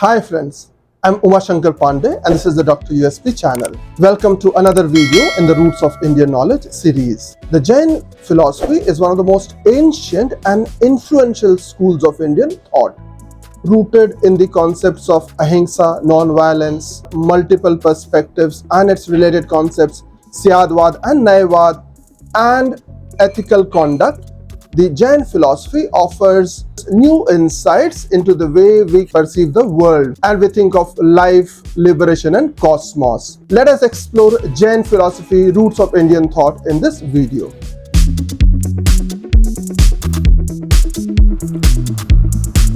Hi friends, I'm Umashankar Pandey and this is the Dr. USP channel. Welcome to another video in the Roots of Indian Knowledge series. The Jain philosophy is one of the most ancient and influential schools of Indian thought, rooted in the concepts of ahimsa, non-violence, multiple perspectives and its related concepts, syadvada and nyavad, and ethical conduct. The Jain philosophy offers new insights into the way we perceive the world and we think of life, liberation and cosmos. Let us explore Jain philosophy, roots of Indian thought in this video.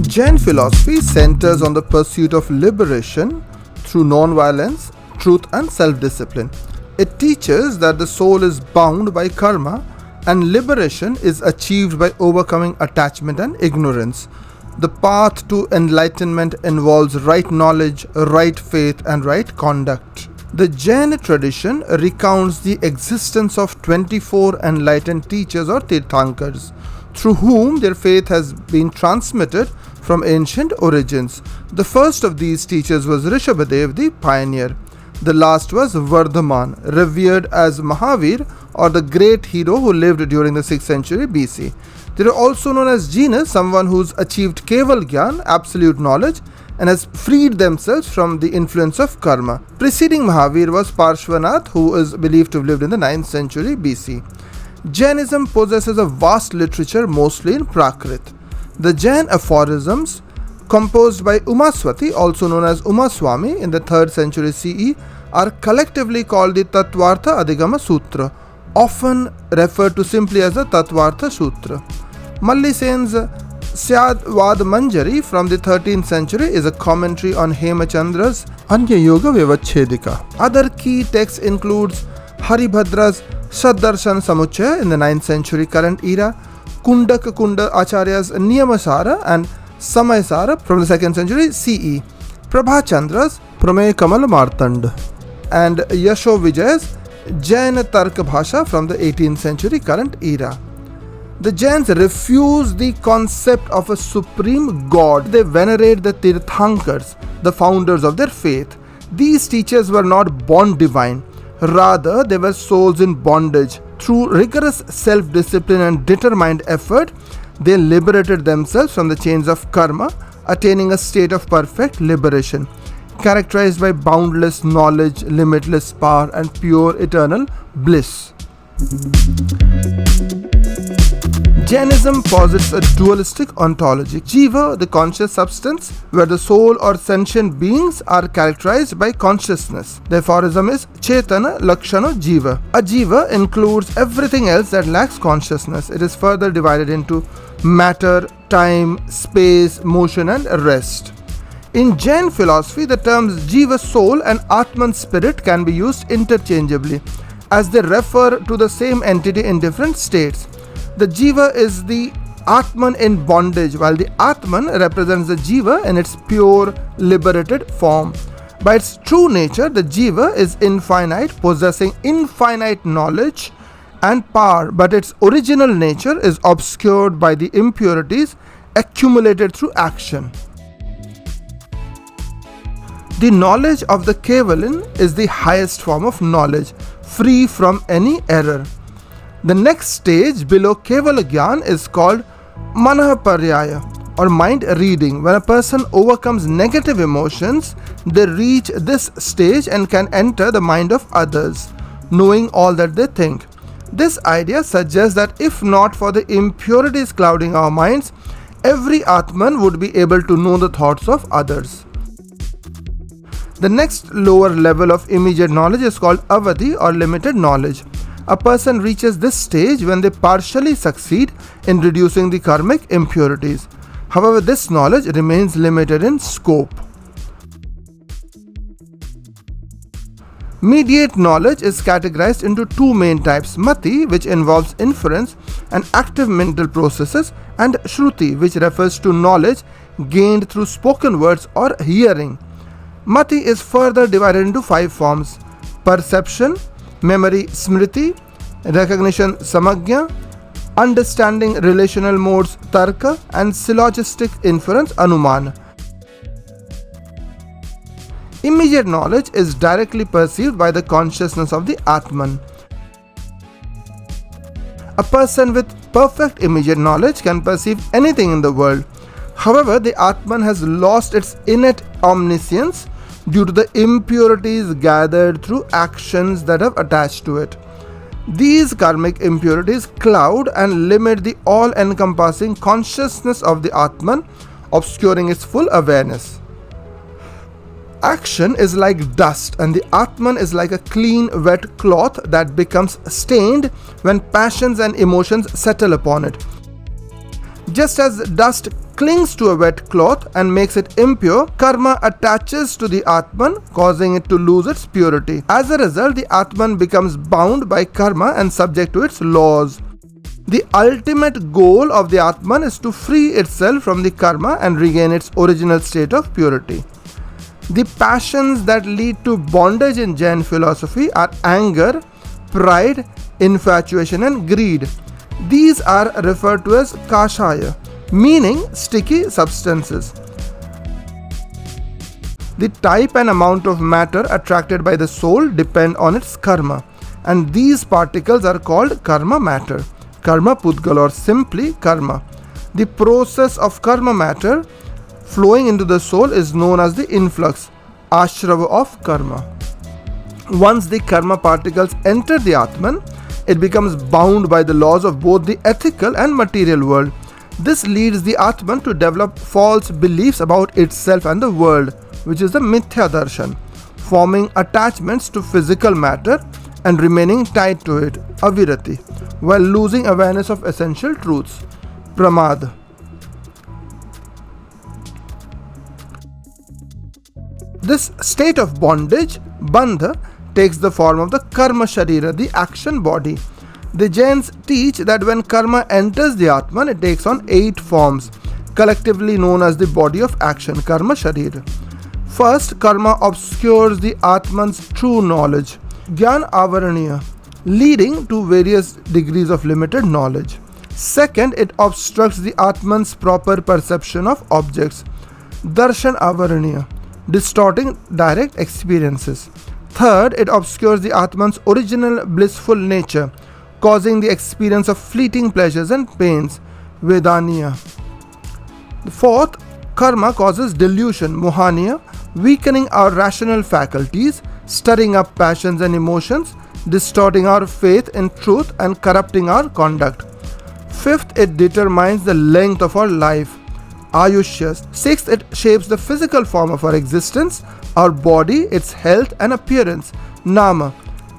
Jain philosophy centers on the pursuit of liberation through non-violence, truth and self-discipline. It teaches that the soul is bound by karma and liberation is achieved by overcoming attachment and ignorance. The path to enlightenment involves right knowledge, right faith and right conduct. The Jain tradition recounts the existence of 24 enlightened teachers or Tirthankars, through whom their faith has been transmitted from ancient origins. The first of these teachers was Rishabhadev, the pioneer. The last was Vardhaman, revered as Mahavir or the great hero who lived during the 6th century BC. They are also known as Jaina, someone who's achieved Keval Gyan, absolute knowledge, and has freed themselves from the influence of karma. Preceding Mahavir was Parshvanath, who is believed to have lived in the 9th century BC. Jainism possesses a vast literature, mostly in Prakrit. The Jain aphorisms, composed by Umaswati, also known as Umaswami, in the 3rd century CE, are collectively called the Tattvartha Adhigama Sutra, often referred to simply as the Tattvartha Sutra. Mallisen's Syadvada Manjari from the 13th century is a commentary on Hemachandra's Anya Yoga Vivachedika. Other key texts includes Haribhadra's Saddarshan Samuchaya in the 9th century current era, Kundaka Kunda Acharya's Niyamasara and Samayasara from the 2nd century CE, Prabhachandra's Pramey Kamal Martand, and Yasho Vijay's Jaina Tarka Bhasha from the 18th century current era. The Jains refuse the concept of a supreme god. They venerate the Tirthankars, the founders of their faith. These teachers were not born divine, rather they were souls in bondage. Through rigorous self-discipline and determined effort, they liberated themselves from the chains of karma, attaining a state of perfect liberation, characterized by boundless knowledge, limitless power, and pure eternal bliss. Jainism posits a dualistic ontology. Jiva, the conscious substance, where the soul or sentient beings are characterized by consciousness. The aphorism is Chetana Lakshana Jiva. A Jiva includes everything else that lacks consciousness. It is further divided into matter, time, space, motion, and rest. In Jain philosophy, the terms Jiva soul and Atman spirit can be used interchangeably, as they refer to the same entity in different states. The Jiva is the Atman in bondage, while the Atman represents the Jiva in its pure, liberated form. By its true nature, the Jiva is infinite, possessing infinite knowledge and power, but its original nature is obscured by the impurities accumulated through action. The knowledge of the Kevalin is the highest form of knowledge, free from any error. The next stage below Kevala Gyan is called Manahaparyaya or mind reading. When a person overcomes negative emotions, they reach this stage and can enter the mind of others, knowing all that they think. This idea suggests that if not for the impurities clouding our minds, every Atman would be able to know the thoughts of others. The next lower level of immediate knowledge is called Avadhi or limited knowledge. A person reaches this stage when they partially succeed in reducing the karmic impurities. However, this knowledge remains limited in scope. Mediate knowledge is categorized into two main types: Mati, which involves inference and active mental processes, and Shruti, which refers to knowledge gained through spoken words or hearing. Mati is further divided into 5 forms: perception, memory smriti, recognition samagya, understanding relational modes tarka, and syllogistic inference anuman. Immediate knowledge is directly perceived by the consciousness of the Atman. A person with perfect immediate knowledge can perceive anything in the world. However, the Atman has lost its innate omniscience due to the impurities gathered through actions that have attached to it. These karmic impurities cloud and limit the all-encompassing consciousness of the Atman, obscuring its full awareness. Action is like dust, and the Atman is like a clean, wet cloth that becomes stained when passions and emotions settle upon it. Just as dust clings to a wet cloth and makes it impure, karma attaches to the Atman, causing it to lose its purity. As a result, the Atman becomes bound by karma and subject to its laws. The ultimate goal of the Atman is to free itself from the karma and regain its original state of purity. The passions that lead to bondage in Jain philosophy are anger, pride, infatuation, and greed. These are referred to as kashaya, meaning sticky substances. The type and amount of matter attracted by the soul depend on its karma, and these particles are called karma matter, karma pudgal, or simply karma. The process of karma matter flowing into the soul is known as the influx, ashrava of karma. Once the karma particles enter the Atman, it becomes bound by the laws of both the ethical and material world. This leads the Atman to develop false beliefs about itself and the world, which is the mithya darshan, forming attachments to physical matter and remaining tied to it, avirati, while losing awareness of essential truths, pramad. This state of bondage, bandha, takes the form of the Karmasarira, the action body. The Jains teach that when karma enters the Atman, it takes on 8 forms, collectively known as the body of action, Karmasarira. First, karma obscures the Atman's true knowledge, Gyan Avaraniya, leading to various degrees of limited knowledge. Second, it obstructs the Atman's proper perception of objects, Darshan Avaraniya, distorting direct experiences. Third, it obscures the Atman's original blissful nature, causing the experience of fleeting pleasures and pains, Vedaniya. Fourth, karma causes delusion, Mohaniya, weakening our rational faculties, stirring up passions and emotions, distorting our faith in truth and corrupting our conduct. Fifth, it determines the length of our life, Ayushya. Sixth, it shapes the physical form of our existence, our body, its health and appearance, Nama.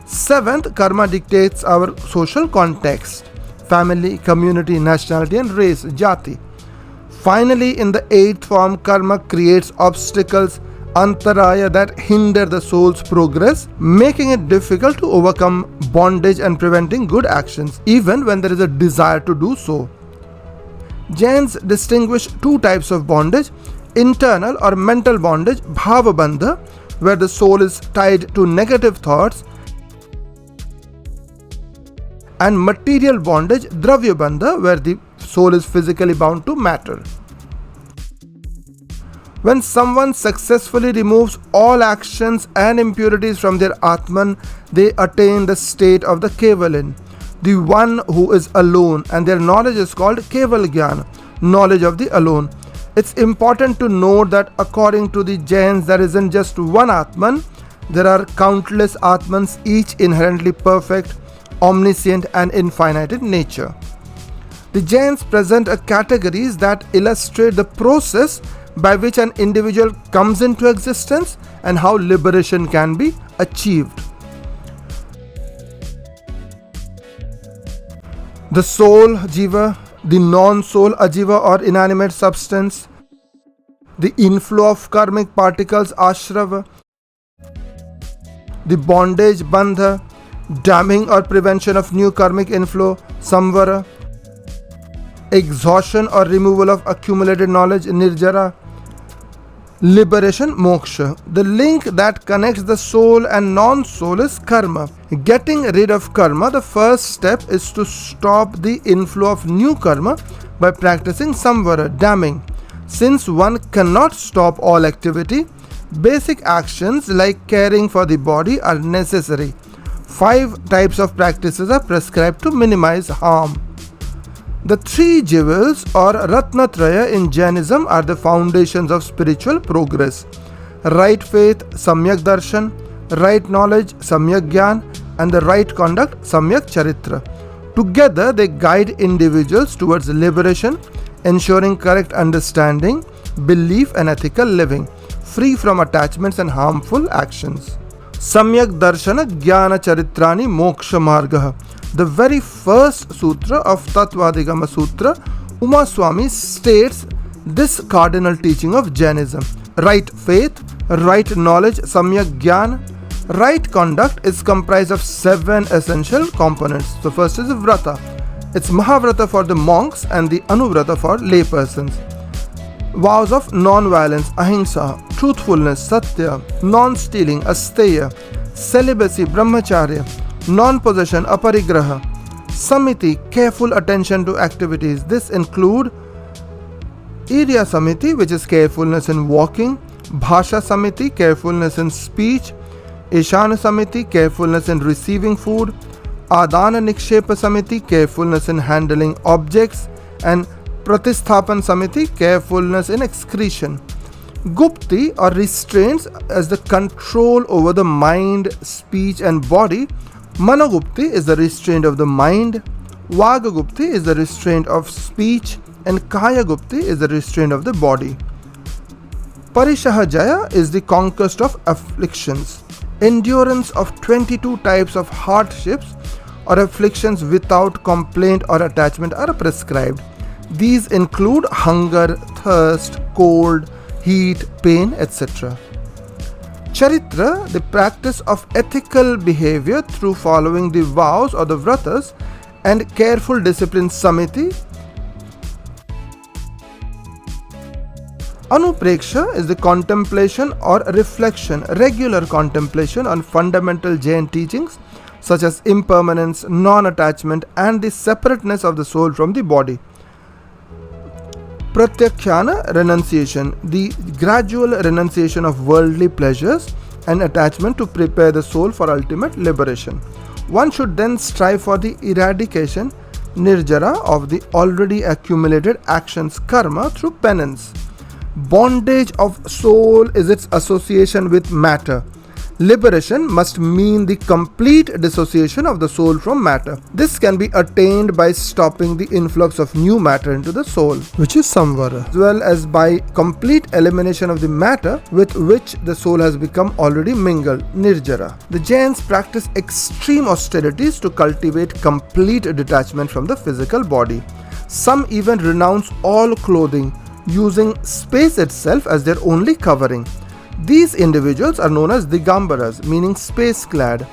Seventh, karma dictates our social context, family, community, nationality and race, Jati. Finally, in the 8th form, karma creates obstacles, Antaraya, that hinder the soul's progress, making it difficult to overcome bondage and preventing good actions, even when there is a desire to do so. Jains distinguish 2 types of bondage: internal or mental bondage, bhava bandha, where the soul is tied to negative thoughts, and material bondage, dravya bandha, where the soul is physically bound to matter. When someone successfully removes all actions and impurities from their Atman, they attain the state of the Kevalin, the one who is alone, and their knowledge is called Keval Gyan, knowledge of the alone. It's important to note that according to the Jains, there isn't just one Atman, there are countless Atmans, each inherently perfect, omniscient and infinite in nature. The Jains present categories that illustrate the process by which an individual comes into existence and how liberation can be achieved. The soul, jiva, the non-soul, ajiva or inanimate substance, the inflow of karmic particles, ashrava, the bondage, bandha, damming or prevention of new karmic inflow, samvara, exhaustion or removal of accumulated knowledge, nirjara, liberation, moksha. The link that connects the soul and non-soul is karma. Getting rid of karma, the first step is to stop the inflow of new karma by practicing samvara, damming. Since one cannot stop all activity, Basic actions like caring for the body are necessary. 5 types of practices are prescribed to minimize harm. The 3 jewels or Ratnatraya in Jainism are the foundations of spiritual progress. Right faith, Samyak Darshan, right knowledge, Samyak Gyan, and the right conduct, Samyak Charitra. Together they guide individuals towards liberation, ensuring correct understanding, belief and ethical living, free from attachments and harmful actions. Samyak Darshana Jnana Charitrani Moksha Margaha. The very first sutra of Tattvadikama Sutra, Uma Swami states this cardinal teaching of Jainism. Right faith, right knowledge, Samyak Jnana. Right conduct is comprised of 7 essential components. The first is Vrata. It's Mahavrata for the monks and the Anuvrata for laypersons. Vows of non-violence, ahimsa, truthfulness, satya, non-stealing, asteya, celibacy, brahmacharya, non-possession, aparigraha, samiti, careful attention to activities. This include Irya samiti, which is carefulness in walking, bhasha samiti, carefulness in speech, ishana samiti, carefulness in receiving food, adana nikshepa samiti, carefulness in handling objects, and Pratisthapan Samiti, carefulness in excretion. Gupti or restraints as the control over the mind, speech and body. Manogupti is the restraint of the mind. Vagagupti is the restraint of speech, and Kaya Gupti is the restraint of the body. Parishahajaya is the conquest of afflictions. Endurance of 22 types of hardships or afflictions without complaint or attachment are prescribed. These include hunger, thirst, cold, heat, pain, etc. Charitra, the practice of ethical behavior through following the vows or the vratas, and careful discipline, samiti. Anupreksha is the contemplation or reflection, regular contemplation on fundamental Jain teachings such as impermanence, non-attachment, and the separateness of the soul from the body. Pratyakhyana, renunciation, the gradual renunciation of worldly pleasures and attachment to prepare the soul for ultimate liberation. One should then strive for the eradication, nirjara, of the already accumulated actions, karma, through penance. Bondage of soul is its association with matter. Liberation must mean the complete dissociation of the soul from matter. This can be attained by stopping the influx of new matter into the soul, which is samvara, as well as by complete elimination of the matter with which the soul has become already mingled, nirjara. The Jains practice extreme austerities to cultivate complete detachment from the physical body. Some even renounce all clothing, using space itself as their only covering. These individuals are known as Digambaras, meaning space-clad.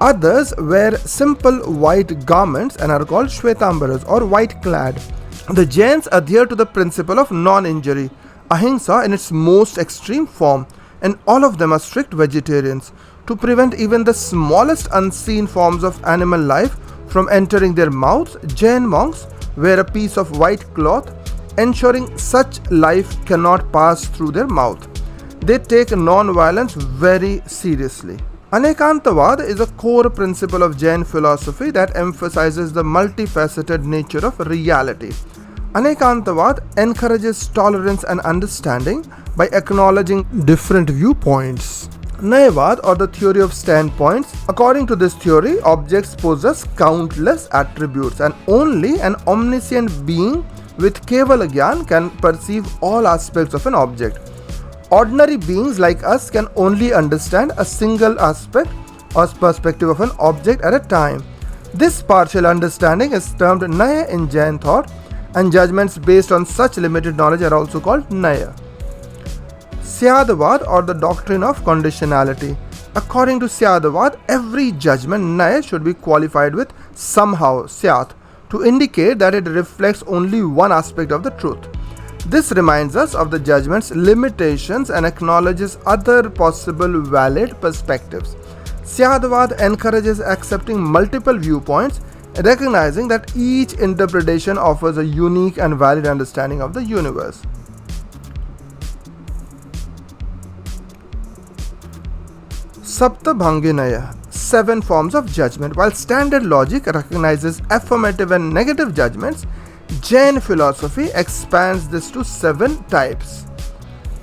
Others wear simple white garments and are called Shvetambaras or white-clad. The Jains adhere to the principle of non-injury, ahimsa in its most extreme form, and all of them are strict vegetarians. To prevent even the smallest unseen forms of animal life from entering their mouths, Jain monks wear a piece of white cloth, ensuring such life cannot pass through their mouth. They take non-violence very seriously. Anekantavada is a core principle of Jain philosophy that emphasizes the multifaceted nature of reality. Anekantavada encourages tolerance and understanding by acknowledging different viewpoints. Nayavad, or the theory of standpoints. According to this theory, objects possess countless attributes and only an omniscient being with Kevala Gyan can perceive all aspects of an object. Ordinary beings like us can only understand a single aspect or perspective of an object at a time. This partial understanding is termed Naya in Jain thought, and judgments based on such limited knowledge are also called Naya. Syadvada, or the doctrine of conditionality. According to Syadvada, every judgment Naya should be qualified with somehow, Syat, to indicate that it reflects only one aspect of the truth. This reminds us of the judgment's limitations and acknowledges other possible valid perspectives. Syadvada encourages accepting multiple viewpoints, recognizing that each interpretation offers a unique and valid understanding of the universe. Saptabhanginaya, 7 forms of judgment. While standard logic recognizes affirmative and negative judgments, Jain philosophy expands this to 7 types.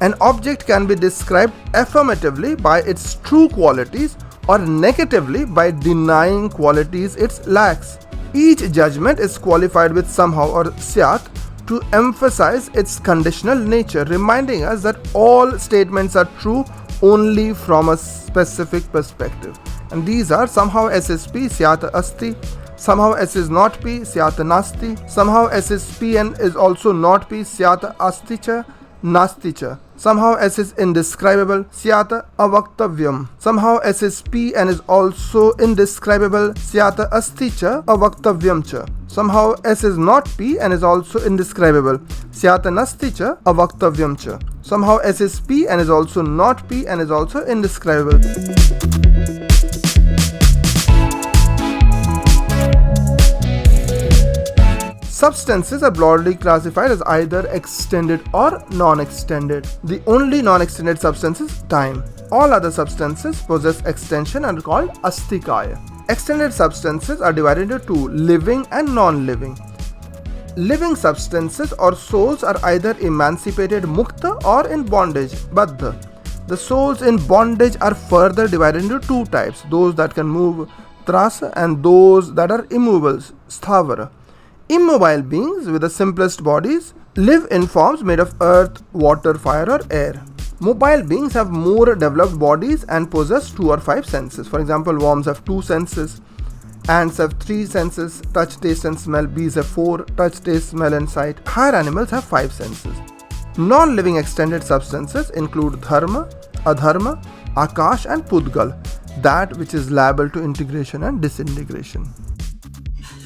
An object can be described affirmatively by its true qualities or negatively by denying qualities it lacks. Each judgment is qualified with somehow or syat to emphasize its conditional nature, reminding us that all statements are true only from a specific perspective. And these are somehow S is P, syat asti, somehow S is not P, syat nasti, somehow S is P and is also not P, syat asti cha, nasti cha. Somehow S is indescribable, syat avaktavyam. Somehow S is P and is also indescribable, syat asti cha avaktavyam cha. Somehow S is not P and is also indescribable, syat nasti cha avaktavyam cha. Somehow S is P and is also not P and is also indescribable. Substances are broadly classified as either extended or non-extended. The only non-extended substance is time. All other substances possess extension and are called astikaya. Extended substances are divided into 2, living and non-living. Living substances or souls are either emancipated mukta or in bondage baddha. The souls in bondage are further divided into 2 types, those that can move trasa and those that are immovable sthavara. Immobile beings with the simplest bodies live in forms made of earth, water, fire or air. Mobile beings have more developed bodies and possess 2 or 5 senses. For example, worms have 2 senses, ants have 3 senses, touch, taste and smell, bees have 4, touch, taste, smell and sight. Higher animals have 5 senses. Non-living extended substances include dharma, adharma, akash and pudgal, that which is liable to integration and disintegration.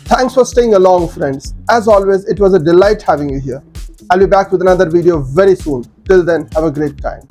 Thanks for staying along, friends. As always, it was a delight having you here. I'll be back with another video very soon. Till then, have a great time.